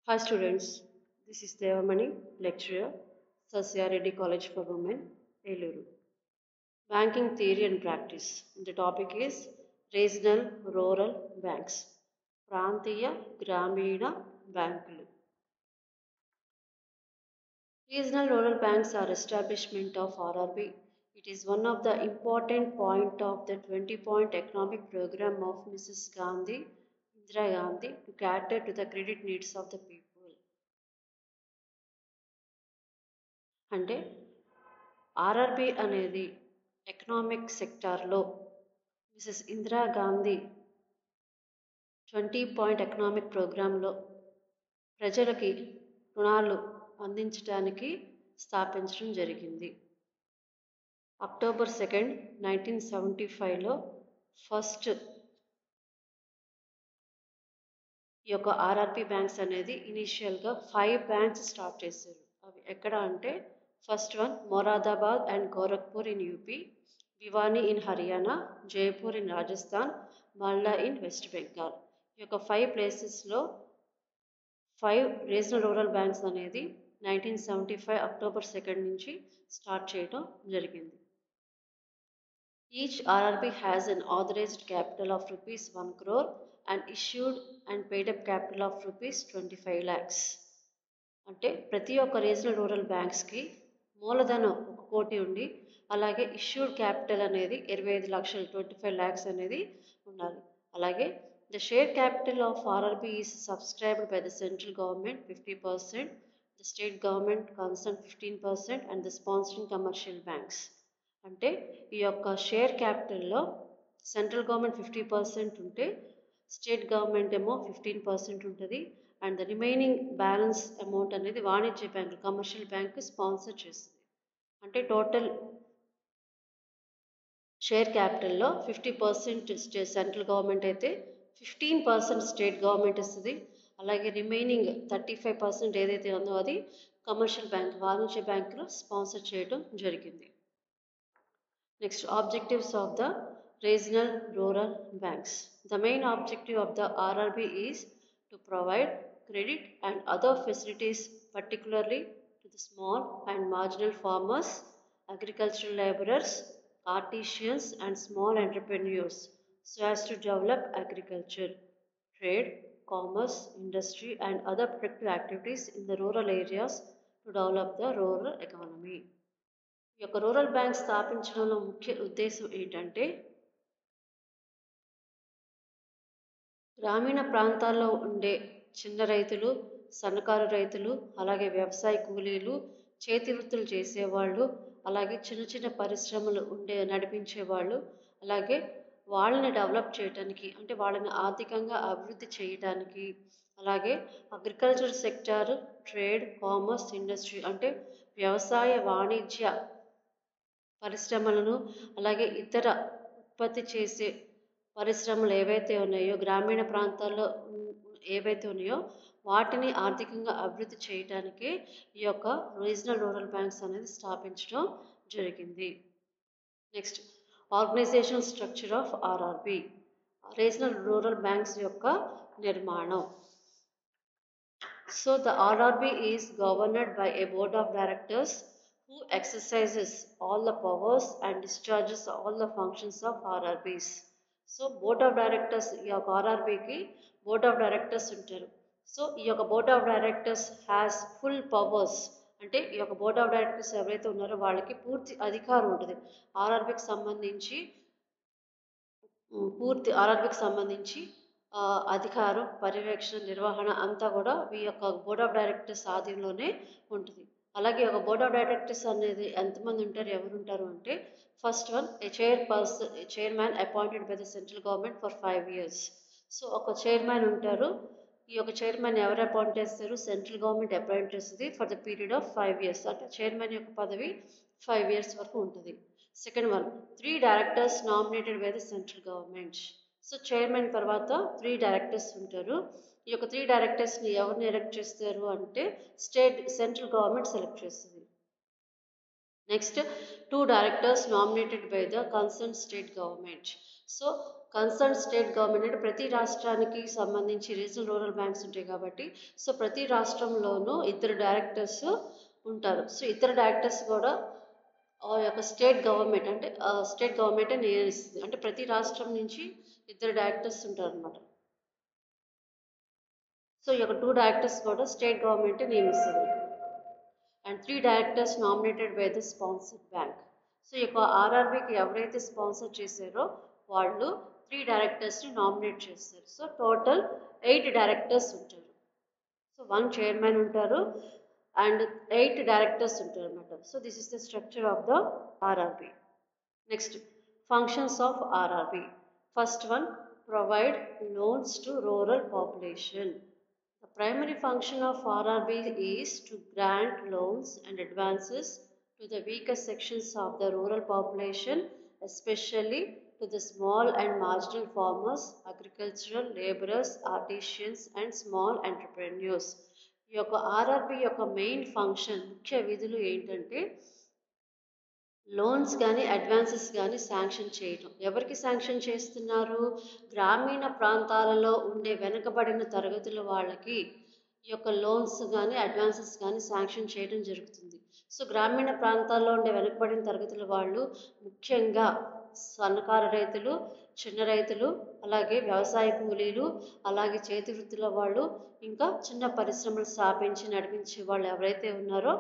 Hi students, this is Devamani, lecturer, Sasya Reddy College for Women, Eluru. Banking theory and practice. The topic is regional rural banks. ప్రాంతీయ గ్రామీణ బ్యాంకులు. Regional rural banks are establishment of RRB. It is one of the important point of the 20-point economic program of Mrs. Gandhi, Indira Gandhi, to cater to the credit needs of the people. అంటే RRB అనేది economic సెక్టార్లో Mrs Indira Gandhi 20-పాయింట్ economic ప్రోగ్రాంలో ప్రజలకి రుణాలు అందించడానికి స్థాపించడం జరిగింది. October 2, 1975లో first ఈ యొక్క ఆర్ఆర్బి బ్యాంక్స్ అనేది ఇనీషియల్గా 5 బ్యాంక్స్ స్టార్ట్ చేశారు. అవి ఎక్కడ అంటే first one Moradabad and Gorakhpur in UP, Bhiwani in Haryana, Jaipur in Rajasthan, Malda in west Bengal. ఈ యొక్క 5 ప్లేసెస్లో 5 రీజనల్ రూరల్ బ్యాంక్స్ అనేది 1975 అక్టోబర్ 2 నుంచి స్టార్ట్ చేయడం జరిగింది. Each RRB has an authorized capital of rupees 1 crore and issued and paid up capital of rupees 25 lakhs. అంటే ప్రతి ఒక్క రీజనల్ రూరల్ బ్యాంక్స్కి మూలధనం 1 కోటి ఉండి అలాగే ఇష్యూడ్ క్యాపిటల్ అనేది 25 లక్షలు 25 lakhs అనేది ఉండాలి. అలాగే the share capital of RRB is subscribed by the central government 50%, the state government concern 15% and the sponsoring commercial banks. అంటే ఈ యొక్క షేర్ క్యాపిటల్లో సెంట్రల్ గవర్నమెంట్ 50% ఉంటే స్టేట్ గవర్నమెంట్ ఏమో 15% ఉంటుంది and the remaining balance amount అనేది వాణిజ్య బ్యాంకు కమర్షియల్ బ్యాంక్ స్పాన్సర్ చేస్తుంది. అంటే టోటల్ షేర్ క్యాపిటల్లో 50% సెంట్రల్ గవర్నమెంట్ అయితే 15% స్టేట్ గవర్నమెంట్ ఇస్తుంది. అలాగే రిమైనింగ్ 35% ఏదైతే ఉందో అది కమర్షియల్ బ్యాంక్ వాణిజ్య బ్యాంకులో స్పాన్సర్ చేయడం జరిగింది. Next, objectives of the regional rural banks. The main objective of the RRB is to provide credit and other facilities particularly to the small and marginal farmers, agricultural laborers, artisans and small entrepreneurs so as to develop agriculture, trade, commerce, industry and other productive activities in the rural areas to develop the rural economy. ఈ యొక్క rural bank స్థాపించడంలో ముఖ్య ఉద్దేశం ఏంటంటే గ్రామీణ ప్రాంతాల్లో ఉండే చిన్న రైతులు, సన్నకారు రైతులు, అలాగే వ్యవసాయ కూలీలు, చేతి వృత్తులు చేసేవాళ్ళు, అలాగే చిన్న చిన్న పరిశ్రమలు నడిపించేవాళ్ళు, అలాగే వాళ్ళని డెవలప్ చేయడానికి అంటే వాళ్ళని ఆర్థికంగా అభివృద్ధి చేయడానికి, అలాగే agriculture sector, trade, commerce, industry అంటే వ్యవసాయ వాణిజ్య పరిశ్రమలను అలాగే ఇతర ఉత్పత్తి చేసే పరిశ్రమలు ఏవైతే ఉన్నాయో గ్రామీణ ప్రాంతాల్లో ఏవైతే ఉన్నాయో వాటిని ఆర్థికంగా అభివృద్ధి చేయడానికి ఈ యొక్క రీజనల్ రూరల్ బ్యాంక్స్ అనేది స్థాపించడం జరిగింది. Next, organisation structure of RRB. Regional rural banks యొక్క నిర్మాణం. So the RRB is governed by a board of directors who exercises all the powers and discharges all the functions of RRBs. So board of directors ఈ యొక్క RRBకి board of directors ఉంటారు. So ఈ యొక్క board of directors has full powers. అంటే ఈ యొక్క board of directors ఎవరైతే ఉన్నారో వాళ్ళకి పూర్తి అధికారం ఉంటుంది. ఆర్ఆర్బికి సంబంధించి అధికారం, పర్యవేక్షణ, నిర్వహణ అంతా కూడా ఈ యొక్క బోర్డ్ ఆఫ్ డైరెక్టర్స్ ఆధీనంలోనే ఉంటుంది. అలాగే ఒక బోర్డ్ ఆఫ్ డైరెక్టర్స్ అనేది ఎంతమంది ఉంటారు, ఎవరు ఉంటారు అంటే first one chairman appointed by the central government for 5 years. So ఒక చైర్మన్ ఉంటారు. ఈ యొక్క చైర్మన్ ఎవరు అపాయింట్ చేస్తారు, సెంట్రల్ గవర్నమెంట్ అపాయింట్ చేస్తుంది for the period of 5 years. అంటే చైర్మన్ యొక్క పదవి 5 years వరకు ఉంటుంది. Second one 3 directors nominated by the central government. So chairman తర్వాత 3 డైరెక్టర్స్ ఉంటారు. ఈ యొక్క 3 డైరెక్టర్స్ని ఎవరిని ఎలక్ట్ చేస్తారు అంటే సెంట్రల్ గవర్నమెంట్ సెలెక్ట్ చేస్తుంది. Next, two directors nominated by the concerned state government. So concern state government అంటే ప్రతి రాష్ట్రానికి సంబంధించి రీజనల్ రూరల్ బ్యాంక్స్ ఉంటాయి కాబట్టి సో ప్రతి రాష్ట్రంలోనూ ఇద్దరు డైరెక్టర్స్ ఉంటారు. సో ఇద్దరు డైరెక్టర్స్ కూడా ఆ యొక్క స్టేట్ గవర్నమెంట్ అంటే స్టేట్ గవర్నమెంటే నియమిస్తుంది. అంటే ప్రతి రాష్ట్రం నుంచి ఇద్దరు డైరెక్టర్స్ ఉంటారు అనమాట. సో ఈ యొక్క టూ డైరెక్టర్స్ కూడా స్టేట్ గవర్నమెంటే నియమిస్తుంది. And three directors nominated by the sponsored bank. So ఈ యొక్క ఆర్ఆర్బికి ఎవరైతే స్పాన్సర్ చేశారో వాళ్ళు త్రీ డైరెక్టర్స్ని నామినేట్ చేస్తారు. సో టోటల్ 8 డైరెక్టర్స్ ఉంటారు. సో 1 చైర్మన్ ఉంటారు అండ్ 8 డైరెక్టర్స్ ఉంటారు అనమాట. So this is the structure of the RRB. Next, functions of RRB. First one, provide loans to rural population. The primary function of RRB is to grant loans and advances to the weaker sections of the rural population, especially to the small and marginal farmers, agricultural laborers, artisans, and small entrepreneurs. ఈ యొక్క RRB యొక్క main function, ముఖ్య విధులు ఏంటంటే loans కానీ advances కానీ sanction చేయటం. ఎవరికి శాంక్షన్ చేస్తున్నారు? గ్రామీణ ప్రాంతాలలో ఉండే వెనుకబడిన తరగతుల వాళ్ళకి ఈ యొక్క లోన్స్ కానీ అడ్వాన్సెస్ కానీ శాంక్షన్ చేయడం జరుగుతుంది. సో గ్రామీణ ప్రాంతాల్లో ఉండే వెనుకబడిన తరగతుల వాళ్ళు ముఖ్యంగా సన్నకారు రైతులు, చిన్న రైతులు, అలాగే వ్యవసాయ కూలీలు, అలాగే చేతి వృత్తుల వాళ్ళు, ఇంకా చిన్న పరిశ్రమలు స్థాపించి నడిపించే వాళ్ళు ఎవరైతే ఉన్నారో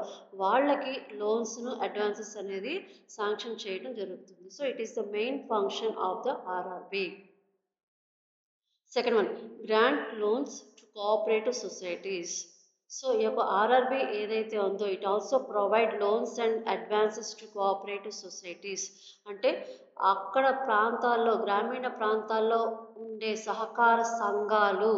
వాళ్ళకి లోన్స్ను అడ్వాన్సెస్ అనేది శాంక్షన్ చేయడం జరుగుతుంది. So it is the main function of the RRB. Second one, grant loans to cooperative societies. So ఈ యొక్క ఆర్ఆర్బి ఏదైతే ఉందో it also provide loans and advances to cooperative societies. అంటే అక్కడ ప్రాంతాల్లో, గ్రామీణ ప్రాంతాల్లో ఉండే సహకార సంఘాలు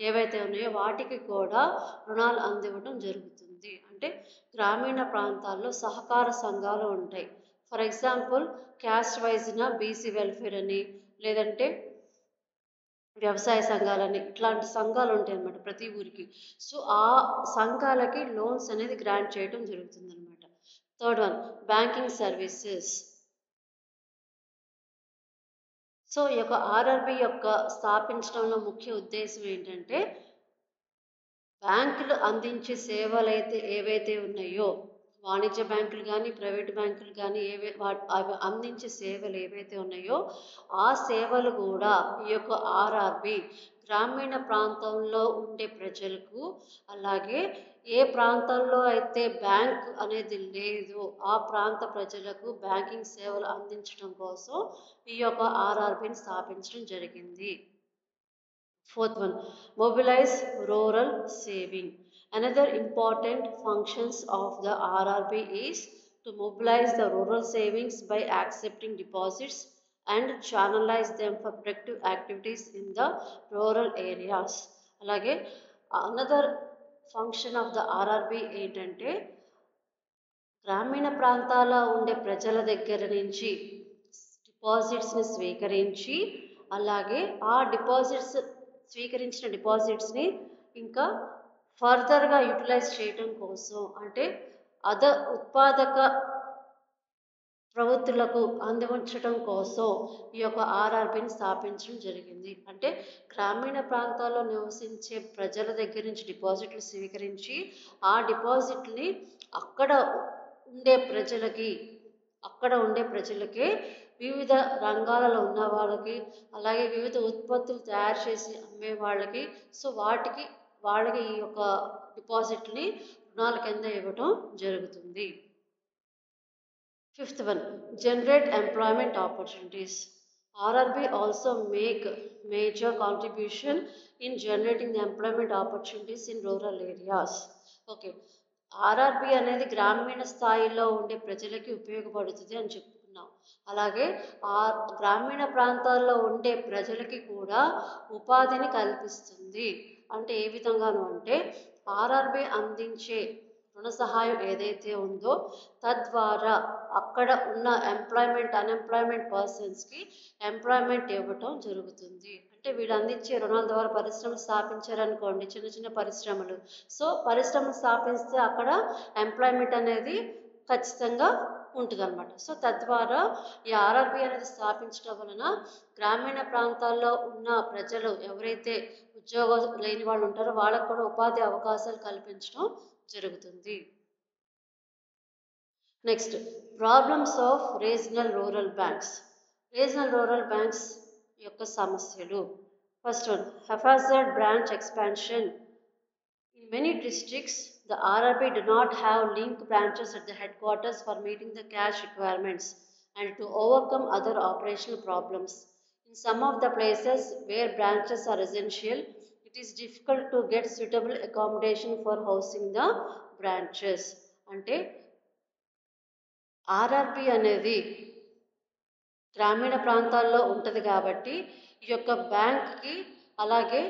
ఏవైతే ఉన్నాయో వాటికి కూడా రుణాలు అందివ్వడం జరుగుతుంది. అంటే గ్రామీణ ప్రాంతాల్లో సహకార సంఘాలు ఉంటాయి. ఫర్ ఎగ్జాంపుల్ క్యాస్ట్ వైజ్న బీసీ వెల్ఫేర్ అని, లేదంటే వ్యవసాయ సంఘాలని, ఇట్లాంటి సంఘాలు ఉంటాయి అన్నమాట ప్రతి ఊరికి. సో ఆ సంఘాలకి లోన్స్ అనేది గ్రాంట్ చేయడం జరుగుతుంది అనమాట. Third one, banking services. So ఈ యొక్క ఆర్ఆర్బి యొక్క స్థాపించడంలో ముఖ్య ఉద్దేశం ఏంటంటే బ్యాంకులు అందించే సేవలు ఏవైతే ఉన్నాయో, వాణిజ్య బ్యాంకులు కానీ ప్రైవేట్ బ్యాంకులు కానీ అవి అందించే సేవలు ఏవైతే ఉన్నాయో ఆ సేవలు కూడా ఈ యొక్క ఆర్ఆర్బి గ్రామీణ ప్రాంతంలో ఉండే ప్రజలకు, అలాగే ఏ ప్రాంతంలో అయితే బ్యాంక్ అనేది లేదో ఆ ప్రాంత ప్రజలకు బ్యాంకింగ్ సేవలు అందించడం కోసం ఈ యొక్క ఆర్ఆర్బిని స్థాపించడం జరిగింది. Fourth one, mobilize rural saving. Another important functions of the RRB is to mobilize the rural savings by accepting deposits and channelize them for productive activities in the rural areas. అలాగే another function of the RRB ఏంటంటే గ్రామీణ ప్రాంతాల్లో ఉండే ప్రజల దగ్గర నుంచి డిపాజిట్స్ని స్వీకరించి, అలాగే ఆ స్వీకరించిన డిపాజిట్స్ని ఇంకా ఫర్దర్గా యూటిలైజ్ చేయటం కోసం, అంటే ఉత్పాదక ప్రవృత్తులకు అందించడం కోసం ఈ యొక్క ఆర్ఆర్బిని స్థాపించడం జరిగింది. అంటే గ్రామీణ ప్రాంతాల్లో నివసించే ప్రజల దగ్గర నుంచి డిపాజిట్లు స్వీకరించి ఆ డిపాజిట్ని అక్కడ ఉండే ప్రజలకే వివిధ రంగాలలో ఉన్న వాళ్ళకి, అలాగే వివిధ ఉత్పత్తులు తయారు చేసి అమ్మే వాళ్ళకి, సో వాళ్ళకి ఈ యొక్క డిపాజిట్ని రుణాల కింద ఇవ్వటం జరుగుతుంది. Fifth one, generate employment opportunities. RRB also make major contribution in generating the employment opportunities in rural areas. Okay, RRB అనేది గ్రామీణ స్థాయిలో ఉండే ప్రజలకి ఉపయోగపడుతుంది అని చెప్పుకున్నాం. అలాగే ఆ గ్రామీణ ప్రాంతాల్లో ఉండే ప్రజలకి కూడా ఉపాధిని కల్పిస్తుంది. అంటే ఏ విధంగాను అంటే ఆర్ఆర్బి అందించే రుణ సహాయం ఏదైతే ఉందో తద్వారా అక్కడ ఉన్న అన్ఎంప్లాయ్మెంట్ పర్సన్స్కి ఎంప్లాయ్మెంట్ ఇవ్వటం జరుగుతుంది. అంటే వీళ్ళు అందించే రుణాల ద్వారా పరిశ్రమలు స్థాపించారనుకోండి, చిన్న చిన్న పరిశ్రమలు. సో పరిశ్రమలు స్థాపిస్తే అక్కడ ఎంప్లాయ్మెంట్ అనేది ఖచ్చితంగా ఉంటుందన్నమాట. సో తద్వారా ఈ ఆర్ఆర్బి అనేది స్థాపించడం వలన గ్రామీణ ప్రాంతాల్లో ఉన్న ప్రజలు ఎవరైతే ఉద్యోగం లేని వాళ్ళు ఉంటారో వాళ్ళకు కూడా ఉపాధి అవకాశాలు కల్పించడం జరుగుతుంది. Next, problems of regional rural banks. Regional rural banks యొక్క సమస్యలు. First one, haphazard branch expansion. In many districts, the RRB do not have link branches at the headquarters for meeting the cash requirements and to overcome other operational problems. In some of the places where branches are essential, it is difficult to get suitable accommodation for housing the branches. అంటే RRB అనేది గ్రామీణ ప్రాంతాల్లో ఉంటుంది కాబట్టి ఈ యొక్క బ్యాంక్కి అలాగే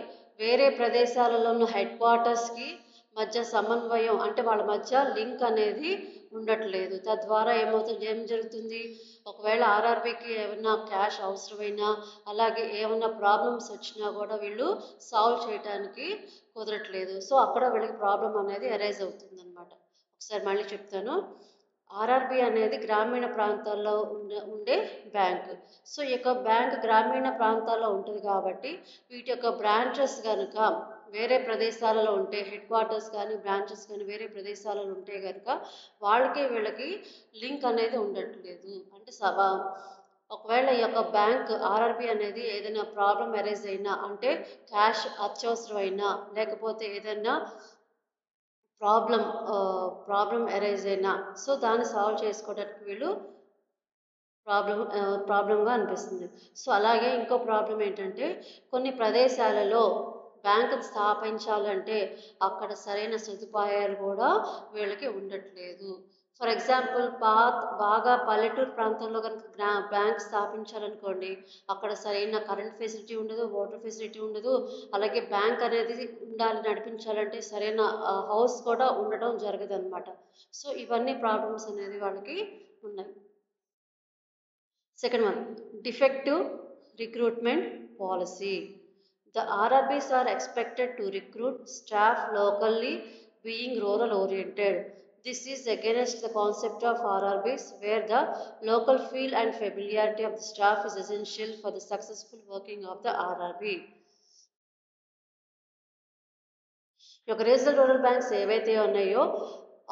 వేరే ప్రదేశాలలో ఉన్న హెడ్ క్వార్టర్స్కి మధ్య సమన్వయం అంటే వాళ్ళ మధ్య లింక్ అనేది ఉండట్లేదు. తద్వారా ఏం జరుగుతుంది, ఒకవేళ ఆర్ఆర్బికి ఏమన్నా క్యాష్ అవసరమైనా అలాగే ఏమన్నా ప్రాబ్లమ్స్ వచ్చినా కూడా వీళ్ళు సాల్వ్ చేయడానికి కుదరట్లేదు. సో అక్కడ వీళ్ళకి ప్రాబ్లం అనేది అరైజ్ అవుతుంది అనమాట. ఒకసారి మళ్ళీ చెప్తాను. ఆర్ఆర్బి అనేది గ్రామీణ ప్రాంతాల్లో ఉండే బ్యాంక్. సో ఈ యొక్క బ్యాంక్ గ్రామీణ ప్రాంతాల్లో ఉంటుంది కాబట్టి వీటి యొక్క బ్రాంచెస్ కనుక వేరే ప్రదేశాలలో ఉంటే, హెడ్ క్వార్టర్స్ కానీ బ్రాంచెస్ కానీ వేరే ప్రదేశాలలో ఉంటే కనుక వీళ్ళకి లింక్ అనేది ఉండట్లేదు. అంటే ఒకవేళ ఈ యొక్క బ్యాంక్ ఆర్ఆర్బి అనేది ఏదైనా ప్రాబ్లం అరైజ్ అయినా, అంటే క్యాష్ అత్యవసరమైనా లేకపోతే ఏదైనా ప్రాబ్లం అరైజ్ అయినా, సో దాన్ని సాల్వ్ చేసుకోవడానికి వీళ్ళు ప్రాబ్లంగా అనిపిస్తుంది. సో అలాగే ఇంకో ప్రాబ్లం ఏంటంటే కొన్ని ప్రదేశాలలో బ్యాంకు స్థాపించాలంటే అక్కడ సరైన సదుపాయాలు కూడా వీళ్ళకి ఉండట్లేదు. ఫర్ ఎగ్జాంపుల్ బాగా పల్లెటూరు ప్రాంతంలో కనుక బ్యాంక్ స్థాపించాలనుకోండి, అక్కడ సరైన కరెంట్ ఫెసిలిటీ ఉండదు, వాటర్ ఫెసిలిటీ ఉండదు. అలాగే బ్యాంక్ అనేది నడిపించాలంటే సరైన హౌస్ కూడా ఉండడం జరగదు అనమాట. సో ఇవన్నీ ప్రాబ్లమ్స్ అనేది వాళ్ళకి ఉన్నాయి. Second one, defective recruitment policy. The RRBs are expected to recruit staff locally, being rural oriented. This is against the concept of RRBs, where the local feel and familiarity of the staff is essential for the successful working of the RRB. యొక్క regional rural banks ఏవైతే ఉన్నాయో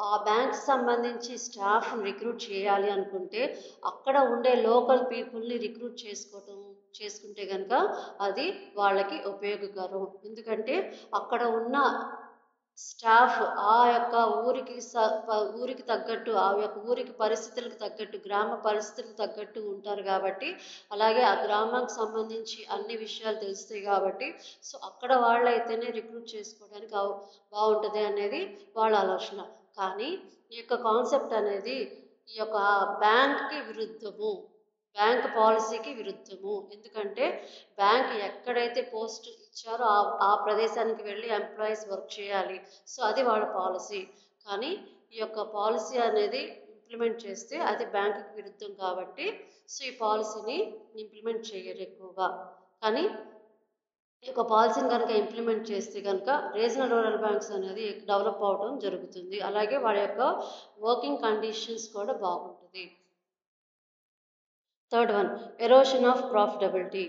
ఆ bank సంబంధించి staff recruit చేయాలి అనుకుంటే అక్కడ ఉండే local పీపుల్ని రిక్రూట్ చేసుకుంటే కనుక అది వాళ్ళకి ఉపయోగకరం. ఎందుకంటే అక్కడ ఉన్న స్టాఫ్ ఆ యొక్క ఊరికి తగ్గట్టు, ఆ యొక్క ఊరికి పరిస్థితులకు తగ్గట్టు, గ్రామ పరిస్థితులకు తగ్గట్టు ఉంటారు కాబట్టి, అలాగే ఆ గ్రామానికి సంబంధించి అన్ని విషయాలు తెలుస్తాయి కాబట్టి, సో అక్కడ వాళ్ళైతేనే రిక్రూట్ చేసుకోవడానికి బాగుంటుంది అనేది వాళ్ళ ఆలోచన. కానీ ఈ యొక్క కాన్సెప్ట్ అనేది ఈ యొక్క బ్యాంక్కి విరుద్ధము, బ్యాంక్ పాలసీకి విరుద్ధము. ఎందుకంటే బ్యాంక్ ఎక్కడైతే పోస్ట్ ఇచ్చారో ఆ ప్రదేశానికి వెళ్ళి ఎంప్లాయీస్ వర్క్ చేయాలి. సో అది వాళ్ళ పాలసీ. కానీ ఈ యొక్క పాలసీ అనేది ఇంప్లిమెంట్ చేస్తే అది బ్యాంకుకి విరుద్ధం కాబట్టి సో ఈ పాలసీని ఇంప్లిమెంట్ చేయరు ఎక్కువగా. కానీ ఈ యొక్క పాలసీని కనుక ఇంప్లిమెంట్ చేస్తే కనుక రీజనల్ రూరల్ బ్యాంక్స్ అనేది డెవలప్ అవడం జరుగుతుంది. అలాగే వాళ్ళ యొక్క వర్కింగ్ కండిషన్స్ కూడా బాగుంటుంది. Third one, erosion of profitability.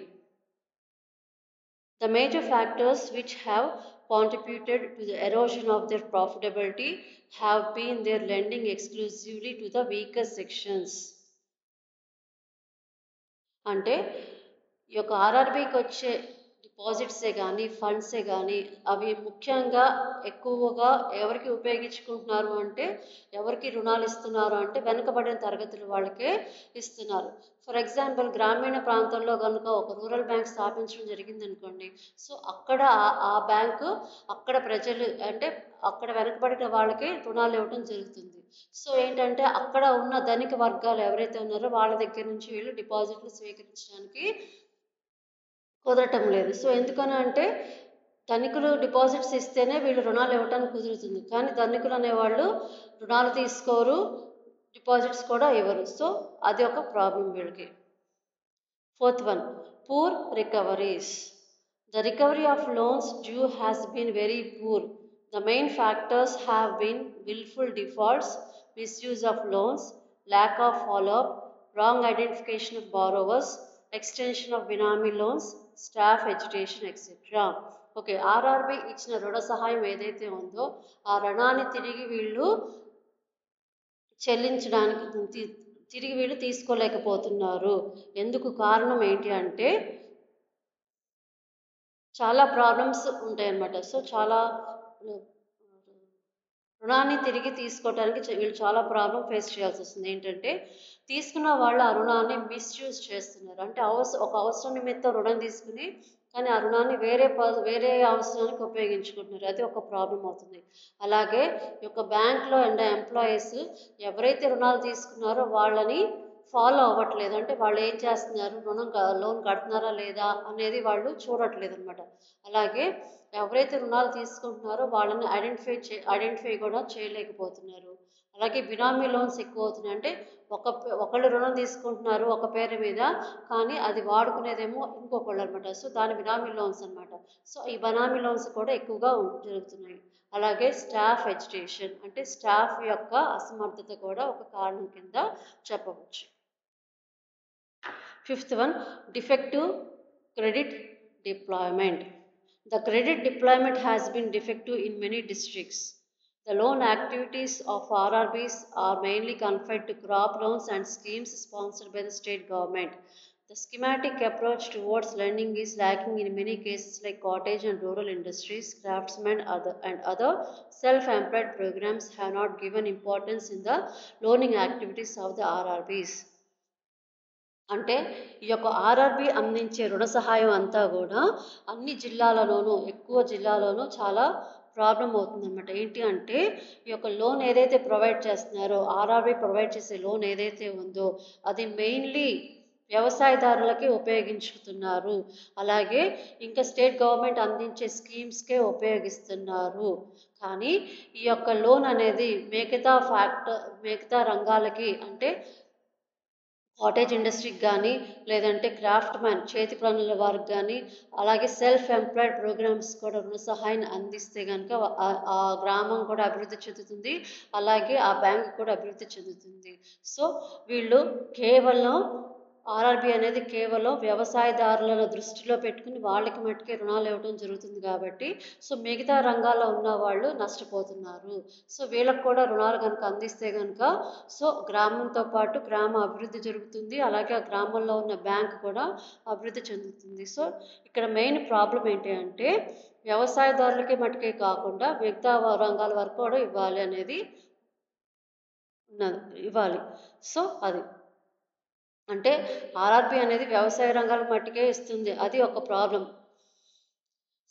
The major factors which have contributed to the erosion of their profitability have been their lending exclusively to the weaker sections. అంటే ఈ యొక్క ఆర్ఆర్బికి వచ్చే డిపాజిట్సే కానీ ఫండ్సే కానీ అవి ముఖ్యంగా ఎక్కువగా ఎవరికి ఉపయోగించుకుంటున్నారు అంటే, ఎవరికి రుణాలు ఇస్తున్నారు అంటే వెనుకబడిన తరగతుల వాళ్ళకే ఇస్తున్నారు. ఫర్ ఎగ్జాంపుల్ గ్రామీణ ప్రాంతంలో కనుక ఒక రూరల్ బ్యాంక్ స్థాపించడం జరిగింది అనుకోండి, సో అక్కడ ఆ బ్యాంకు అక్కడ ప్రజలు అంటే అక్కడ వెనుకబడిన వాళ్ళకి రుణాలు ఇవ్వడం జరుగుతుంది. సో ఏంటంటే అక్కడ ఉన్న ధనిక వర్గాలు ఎవరైతే ఉన్నారో వాళ్ళ దగ్గర నుంచి వీళ్ళు డిపాజిట్లు స్వీకరించడానికి కుదరటం లేదు. సో ఎందుకని అంటే ధనికులు డిపాజిట్స్ ఇస్తేనే వీళ్ళు రుణాలు ఇవ్వటానికి కుదురుతుంది. కానీ ధనికులు అనేవాళ్ళు రుణాలు తీసుకోరు, డిపాజిట్స్ కూడా ఇవ్వరు. సో అది ఒక ప్రాబ్లం వీళ్ళకి. Fourth one, poor recoveries. The recovery of loans due has been very poor. The main factors have been willful defaults, misuse of loans, lack of follow-up, wrong identification of borrowers, extension of Binami loans, staff agitation, etc. Okay, RRB ఇచ్చిన రుణ సహాయం ఏదైతే ఉందో ఆ రుణాన్ని తిరిగి వీళ్ళు తీసుకోలేకపోతున్నారు. ఎందుకు కారణం ఏంటి అంటే చాలా ప్రాబ్లమ్స్ ఉంటాయన్నమాట. సో చాలా రుణాన్ని తిరిగి తీసుకోవడానికి వీళ్ళు చాలా ప్రాబ్లం ఫేస్ చేయాల్సి వస్తుంది. ఏంటంటే తీసుకున్న వాళ్ళు ఆ రుణాన్ని మిస్యూజ్ చేస్తున్నారు. అంటే ఒక అవసరం నిమిత్తం రుణం తీసుకుని కానీ ఆ రుణాన్ని వేరే అవసరానికి ఉపయోగించుకుంటున్నారు. అది ఒక ప్రాబ్లం అవుతుంది. అలాగే ఈ యొక్క బ్యాంక్లో ఉండే ఎంప్లాయీస్ ఎవరైతే రుణాలు తీసుకున్నారో వాళ్ళని ఫాలో అవ్వట్లేదు. అంటే వాళ్ళు ఏం చేస్తున్నారు, లోన్ కడుతున్నారా లేదా అనేది వాళ్ళు చూడట్లేదు అనమాట. అలాగే ఎవరైతే రుణాలు తీసుకుంటున్నారో వాళ్ళని ఐడెంటిఫై కూడా చేయలేకపోతున్నారు. అలాగే బినామీ లోన్స్ ఎక్కువ అవుతున్నాయి. అంటే ఒకళ్ళు రుణం తీసుకుంటున్నారు ఒక పేరు మీద, కానీ అది వాడుకునేదేమో ఇంకొకళ్ళు అనమాట. సో దాని బినామీ లోన్స్ అనమాట. సో ఈ బినామీ లోన్స్ కూడా ఎక్కువగా జరుగుతున్నాయి. అలాగే స్టాఫ్ ఎడ్యుకేషన్ అంటే స్టాఫ్ యొక్క అసమర్థత కూడా ఒక కారణం కింద చెప్పవచ్చు. Fifth one, defective credit deployment. The credit deployment has been defective in many districts. The loan activities of RRBs are mainly confined to crop loans and schemes sponsored by the state government. The schematic approach towards lending is lacking in many cases like cottage and rural industries, craftsmen and other self-employed programs have not given importance in the loaning activities of the RRBs. అంటే ఈ యొక్క RRB అందించే రుణ సహాయం అంతా కూడా అన్ని జిల్లాలలోనూ ఎక్కువ జిల్లాలోనూ చాలా ప్రాబ్లం అవుతుందన్నమాట. ఏంటి అంటే ఈ యొక్క లోన్ ఏదైతే ప్రొవైడ్ చేస్తున్నారో ఆర్ఆర్బి ప్రొవైడ్ చేసే లోన్ ఏదైతే ఉందో అది మెయిన్లీ వ్యవసాయదారులకే ఉపయోగించుతున్నారు. అలాగే ఇంకా స్టేట్ గవర్నమెంట్ అందించే స్కీమ్స్కే ఉపయోగిస్తున్నారు. కానీ ఈ యొక్క లోన్ అనేది మిగతా రంగాలకి అంటే కాటేజ్ ఇండస్ట్రీకి కానీ లేదంటే క్రాఫ్ట్ మ్యాన్ చేతి పనుల వారికి కానీ అలాగే సెల్ఫ్ ఎంప్లాయిడ్ ప్రోగ్రామ్స్ కూడా రుణ సహాయాన్ని అందిస్తే కనుక ఆ గ్రామం కూడా అభివృద్ధి చెందుతుంది. అలాగే ఆ బ్యాంక్ కూడా అభివృద్ధి చెందుతుంది. సో వీళ్ళు కేవలం ఆర్ఆర్బి అనేది కేవలం వ్యవసాయదారులను దృష్టిలో పెట్టుకుని వాళ్ళకి మట్టుకే రుణాలు ఇవ్వడం జరుగుతుంది కాబట్టి సో మిగతా రంగాల్లో ఉన్న వాళ్ళు నష్టపోతున్నారు. సో వీళ్ళకి కూడా రుణాలు కనుక అందిస్తే కనుక సో గ్రామంతో పాటు గ్రామ అభివృద్ధి జరుగుతుంది. అలాగే ఆ గ్రామంలో ఉన్న బ్యాంక్ కూడా అభివృద్ధి చెందుతుంది. సో ఇక్కడ మెయిన్ ప్రాబ్లం ఏంటి అంటే వ్యవసాయదారులకి మట్టుకే కాకుండా మిగతా రంగాల వరకు కూడా ఇవ్వాలి. సో అది అంటే ఆర్ఆర్బి అనేది వ్యవసాయ రంగాలకు మట్టుకే ఇస్తుంది. అది ఒక problem.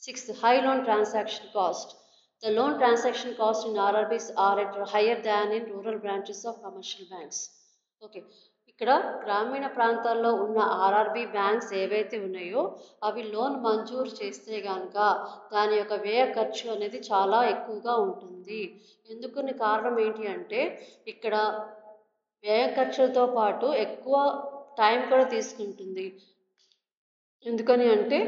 6th, high loan transaction cost. The loan transaction cost in RRBs are higher than in rural branches of commercial banks. Okay, ఇక్కడ గ్రామీణ ప్రాంతాల్లో ఉన్న ఆర్ఆర్బి బ్యాంక్స్ ఏవైతే ఉన్నాయో అవి లోన్ మంజూరు చేస్తే కనుక దాని యొక్క వ్యయ ఖర్చు అనేది చాలా ఎక్కువగా ఉంటుంది. ఎందుకని కారణం ఏంటి అంటే ఇక్కడ వ్యయ ఖర్చులతో పాటు ఎక్కువ టైం కూడా తీసుకుంటుంది. ఎందుకని అంటే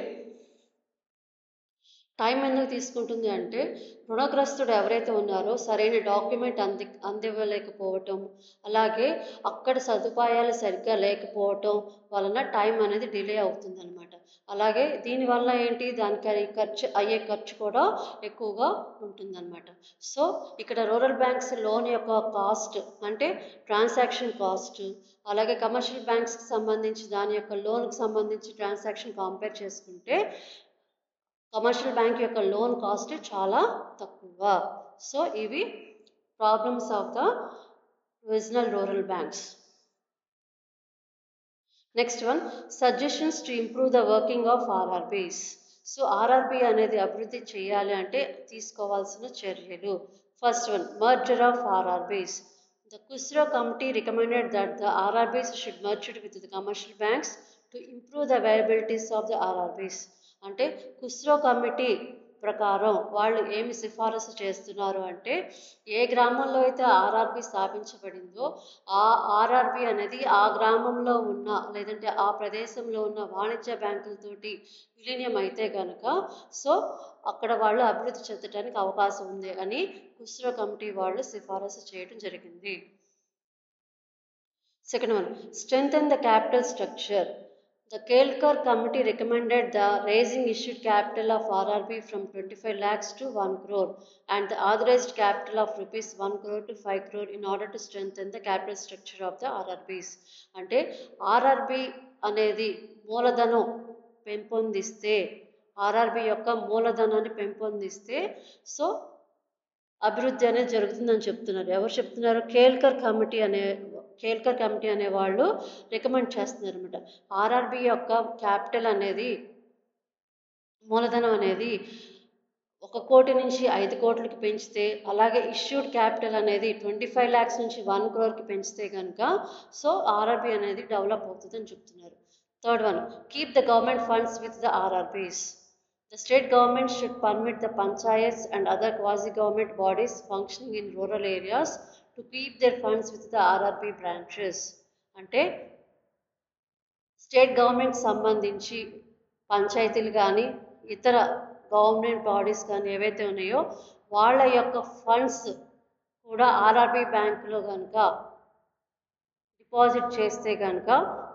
టైం ఎందుకు తీసుకుంటుంది అంటే రుణగ్రస్తుడు ఎవరైతే ఉన్నారో సరైన డాక్యుమెంట్ అందివ్వలేకపోవటం, అలాగే అక్కడ సదుపాయాలు సరిగ్గా లేకపోవటం వలన టైం అనేది డిలే అవుతుంది అనమాట. అలాగే దీనివల్ల ఏంటి దానికి అయ్యే ఖర్చు కూడా ఎక్కువగా ఉంటుందన్నమాట. సో ఇక్కడ రూరల్ బ్యాంక్స్ లోన్ యొక్క కాస్ట్ అంటే ట్రాన్సాక్షన్ కాస్ట్, అలాగే కమర్షియల్ బ్యాంక్స్కి సంబంధించి దాని యొక్క లోన్కి సంబంధించి ట్రాన్సాక్షన్ కంపేర్ చేసుకుంటే కమర్షియల్ బ్యాంక్ యొక్క లోన్ కాస్ట్ చాలా తక్కువ. సో ఇవి problems of the regional rural banks. Next one, suggestions to improve the working of RRBs. So RRB అనేది అభివృద్ధి చేయాలి అంటే తీసుకోవాల్సిన చర్యలు. First one, merger of RRBs. The KUSRO committee recommended that the RRBs should merge with the commercial banks to improve the viabilities of the RRBs. అంటే Khusro committee ప్రకారం వాళ్ళు ఏమి సిఫారసు చేస్తున్నారు అంటే ఏ గ్రామంలో అయితే ఆర్ఆర్బి స్థాపించబడిందో ఆ ఆర్ఆర్బి అనేది ఆ గ్రామంలో ఉన్న లేదంటే ఆ ప్రదేశంలో ఉన్న వాణిజ్య బ్యాంకులతోటి విలీనం అయితే కనుక సో అక్కడ వాళ్ళు అభివృద్ధి చెందడానికి అవకాశం ఉంది అని కుస్రో కమిటీ వాళ్ళు సిఫారసు చేయడం జరిగింది. Second one, strengthen the capital structure. The Kelkar committee recommended the raising issued capital of RRB from 25 lakhs to 1 crore and the authorized capital of rupees 1 crore to 5 crore in order to strengthen the capital structure of the RRBs. అంటే RRB అనేది మూలధనం పెంపొందిస్తే RRB యొక్క మూలధనాన్ని పెంపొందిస్తే so అభివృద్ధి అనేది జరుగుతుందని చెప్తున్నారు. ఎవరు చెప్తున్నారు? కేల్కర్ కమిటీ అనే వాళ్ళు రికమెండ్ చేస్తున్నారు అనమాట. ఆర్ఆర్బి యొక్క క్యాపిటల్ అనేది మూలధనం అనేది 1 కోటి నుంచి 5 కోట్లకి పెంచితే అలాగే ఇష్యూడ్ క్యాపిటల్ అనేది 25 lakhs నుంచి 1 crore పెంచితే కనుక సో ఆర్ఆర్బి అనేది డెవలప్ అవుతుందని చెప్తున్నారు. Third one, keep the government funds with the RRBs. The state government should permit the panchayats and other quasi-government bodies functioning in rural areas to keep their funds with the RRB branches. అంటే state government సంబంధించి పంచాయతీలు కానీ ఇతర government bodies కానీ ఏవైతే ఉన్నాయో వాళ్ళ యొక్క ఫండ్స్ కూడా ఆర్ఆర్బి బ్యాంకులో కనుక డిపాజిట్ చేస్తే కనుక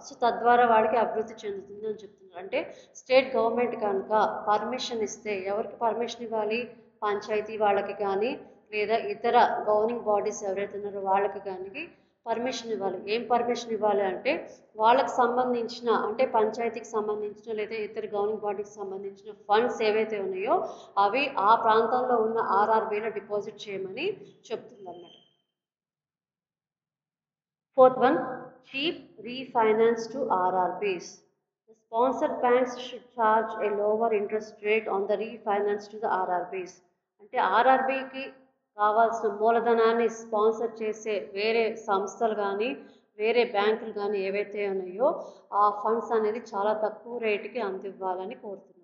సో తద్వారా వాడికి అభివృద్ధి చెందుతుంది అని చెప్తున్నారు. అంటే స్టేట్ గవర్నమెంట్ కనుక పర్మిషన్ ఇస్తే ఎవరికి పర్మిషన్ ఇవ్వాలి? పంచాయతీ వాళ్ళకి కానీ లేదా ఇతర గవర్నింగ్ బాడీస్ ఎవరైతే ఉన్నారో వాళ్ళకి కానీ పర్మిషన్ ఇవ్వాలి. ఏం పర్మిషన్ ఇవ్వాలి అంటే వాళ్ళకి సంబంధించిన అంటే పంచాయతీకి సంబంధించిన లేదా ఇతర గవర్నింగ్ బాడీకి సంబంధించిన ఫండ్స్ ఏవైతే ఉన్నాయో అవి ఆ ప్రాంతంలో ఉన్న ఆర్ఆర్బీలో డిపాజిట్ చేయమని చెప్తుంది అన్నమాట. Fourth one, cheap refinance to RRBs. The sponsored banks should charge a lower interest rate on the refinance to the RRBs. అంటే ఆర్ఆర్బీకి కావాల్సిన మూలధనాన్ని స్పాన్సర్ చేసే వేరే సంస్థలు కానీ వేరే బ్యాంకులు కానీ ఏవైతే ఉన్నాయో ఆ ఫండ్స్ అనేది చాలా తక్కువ రేటుకి అందివ్వాలని కోరుతున్నారు.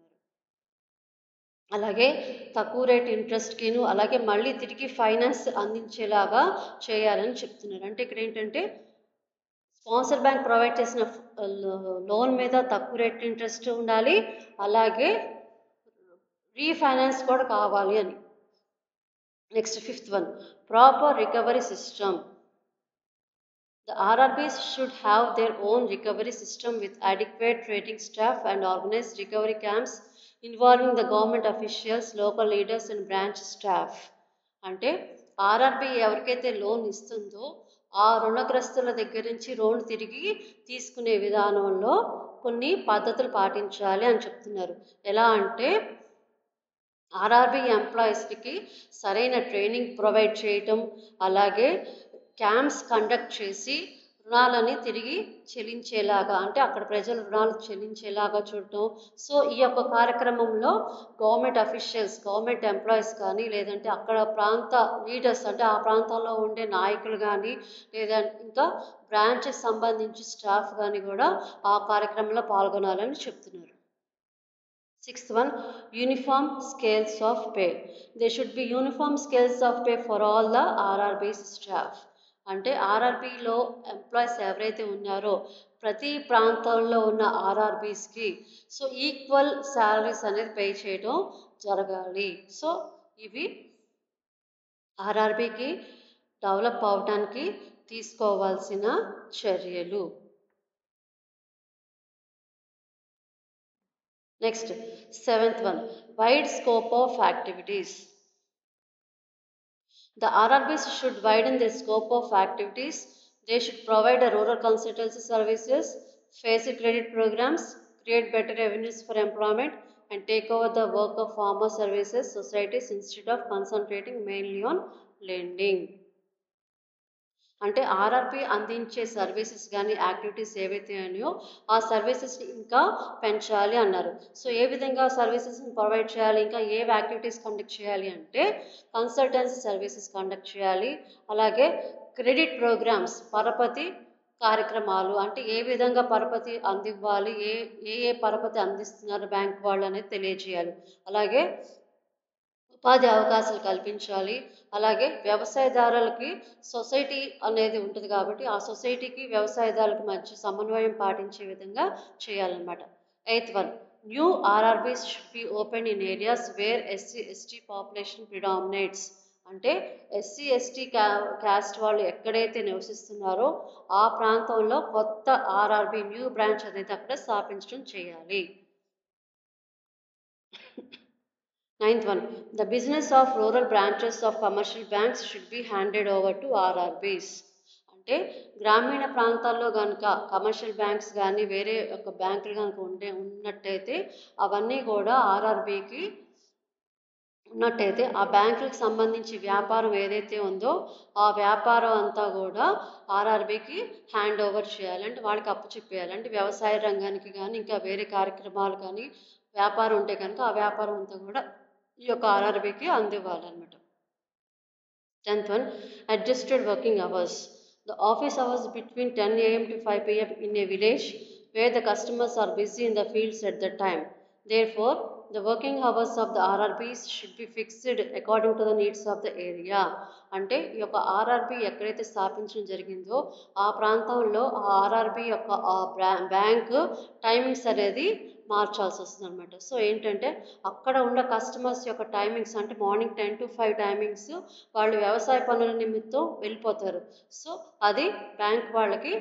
అలాగే తక్కువ రేట్ ఇంట్రెస్ట్కిను అలాగే మళ్ళీ తిరిగి ఫైనాన్స్ అందించేలాగా చేయాలని చెప్తున్నారు. అంటే ఇక్కడ ఏంటంటే స్పాన్సర్ బ్యాంక్ ప్రొవైడ్ చేసిన లోన్ మీద తక్కువ రేట్ ఇంట్రెస్ట్ ఉండాలి అలాగే రీఫైనాన్స్ కూడా కావాలి అని. Next fifth one, proper recovery system. The RRBs should have their own recovery system with adequate training staff and organized recovery camps involving the government officials, local leaders and branch staff. అంటే RRB ఎవరికైతే loan ఇస్తుందో ఆ రుణగ్రస్తుల దగ్గర నుంచి loan తిరిగి తీసుకునే విధానంలో కొన్ని పద్ధతులు పాటించాలి అని చెప్తున్నారు. ఎలా అంటే ఆర్ఆర్బి ఎంప్లాయీస్కి సరైన ట్రైనింగ్ ప్రొవైడ్ చేయటం అలాగే క్యాంప్స్ కండక్ట్ చేసి రుణాలని తిరిగి చెల్లించేలాగా అంటే అక్కడ ప్రజలు రుణాలు చెల్లించేలాగా చూడటం. సో ఈ యొక్క కార్యక్రమంలో గవర్నమెంట్ అఫీషియల్స్ గవర్నమెంట్ ఎంప్లాయీస్ కానీ లేదంటే అక్కడ ప్రాంత లీడర్స్ అంటే ఆ ప్రాంతాల్లో ఉండే నాయకులు కానీ లేదా ఇంకా బ్రాంచ్కి సంబంధించి స్టాఫ్ కానీ కూడా ఆ కార్యక్రమంలో పాల్గొనాలని చెప్తున్నారు. Sixth one, uniform scales of pay. There should be uniform scales of pay for all the RRB's staff. అంటే ఆర్ఆర్బీలో ఎంప్లాయీస్ ఎవరైతే ఉన్నారో ప్రతి ప్రాంతంలో ఉన్న ఆర్ఆర్బీస్కి సో ఈక్వల్ శాలరీస్ అనేది పే చేయడం జరగాలి. సో ఇవి ఆర్ఆర్బీకి డెవలప్ అవడానికి తీసుకోవాల్సిన చర్యలు. Next, seventh one, wide scope of activities. The RRBs should widen their scope of activities. They should provide a rural consultancy services, face credit programs, create better avenues for employment, and take over the work of farmer services societies instead of concentrating mainly on lending. అంటే RRB అందించే services కానీ activities ఏవైతే ఉన్నాయో ఆ సర్వీసెస్ని ఇంకా పెంచాలి అన్నారు. So ఏ విధంగా సర్వీసెస్ని ప్రొవైడ్ చేయాలి ఇంకా ఏ యాక్టివిటీస్ కండక్ట్ చేయాలి అంటే కన్సల్టెన్సీ సర్వీసెస్ కండక్ట్ చేయాలి అలాగే క్రెడిట్ ప్రోగ్రామ్స్ పరపతి కార్యక్రమాలు అంటే ఏ విధంగా పరపతి అందివ్వాలి ఏ పరపతి అందిస్తున్నారు బ్యాంక్ వాళ్ళు అనేది తెలియజేయాలి. అలాగే ఉపాధి అవకాశాలు కల్పించాలి అలాగే వ్యవసాయదారులకి సొసైటీ అనేది ఉంటుంది కాబట్టి ఆ సొసైటీకి వ్యవసాయదారులకు మధ్య సమన్వయం పాటించే విధంగా చేయాలన్నమాట. Eighth one, new RRBs should be open in areas where SC ST population predominates. అంటే ఎస్సీ ఎస్టీ క్యాస్ట్ వాళ్ళు ఎక్కడైతే నివసిస్తున్నారో ఆ ప్రాంతంలో కొత్త ఆర్ఆర్బి న్యూ బ్రాంచ్ అనేది అక్కడ స్థాపించడం చేయాలి. 9th one, the business of rural branches of commercial banks should be handed over to RRBs. అంటే గ్రామీణ ప్రాంతాల్లో కనుక కమర్షియల్ బ్యాంక్స్ కానీ వేరే ఒక బ్యాంకులు కనుక ఉన్నట్టయితే అవన్నీ కూడా ఆర్ఆర్బికి ఉన్నట్టయితే ఆ బ్యాంకులకు సంబంధించి వ్యాపారం ఏదైతే ఉందో ఆ వ్యాపారం అంతా కూడా ఆర్ఆర్బికి హ్యాండ్ ఓవర్ చేయాలి. అంటే వాళ్ళకి అప్పు చెప్పేయాలి. అంటే వ్యవసాయ రంగానికి కానీ ఇంకా వేరే కార్యక్రమాలు కానీ వ్యాపారం ఉంటే కనుక ఆ వ్యాపారం అంతా కూడా ఈ యొక్క ఆర్ఆర్బికి అందివ్వాలన్నమాట. 10th one, adjusted working hours. The office hours between 10 a.m. to 5 p.m. in a village where the customers are busy in the fields at the time. Therefore, the working hours of the RRBs should be fixed according to the needs of the area. అంటే ఈ యొక్క RRB ఎక్కడైతే స్థాపించడం జరిగిందో ఆ ప్రాంతంలో ఆ RRB యొక్క బ్యాంక్ టైమింగ్స్ అనేది మార్చాల్సి వస్తుంది అనమాట. సో ఏంటంటే అక్కడ ఉన్న కస్టమర్స్ యొక్క టైమింగ్స్ అంటే మార్నింగ్ 10 to 5 టైమింగ్స్ వాళ్ళు వ్యవసాయ పనుల నిమిత్తం వెళ్ళిపోతారు. సో అది బ్యాంక్ వాళ్ళకి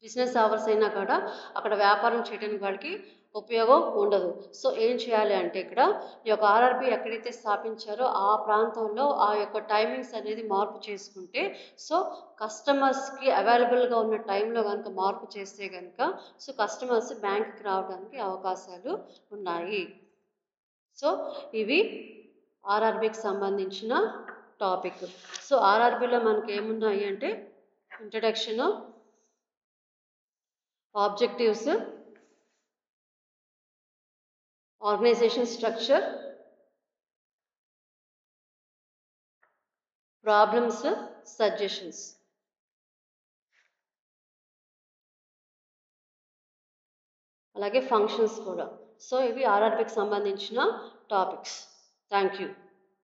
బిజినెస్ అవర్స్ అయినా కూడా అక్కడ వ్యాపారం చేయడానికి వాళ్ళకి ఉపయోగం ఉండదు. సో ఏం చేయాలి అంటే ఇక్కడ ఈ యొక్క ఆర్ఆర్బి ఎక్కడైతే స్థాపించారో ఆ ప్రాంతంలో ఆ యొక్క టైమింగ్స్ అనేది మార్పు చేసుకుంటే సో కస్టమర్స్కి అవైలబుల్గా ఉన్న టైంలో కనుక మార్పు చేస్తే కనుక సో కస్టమర్స్ బ్యాంక్కి రావడానికి అవకాశాలు ఉన్నాయి. సో ఇవి ఆర్ఆర్బికి సంబంధించిన టాపిక్. సో ఆర్ఆర్బిలో మనకి ఏమున్నాయి అంటే introduction, objectives, organisation structure, problems, suggestions, అలాగే ఫంక్షన్స్ కూడా. సో ఇవి ఆర్ఆర్బికి సంబంధించిన టాపిక్స్. Thank you.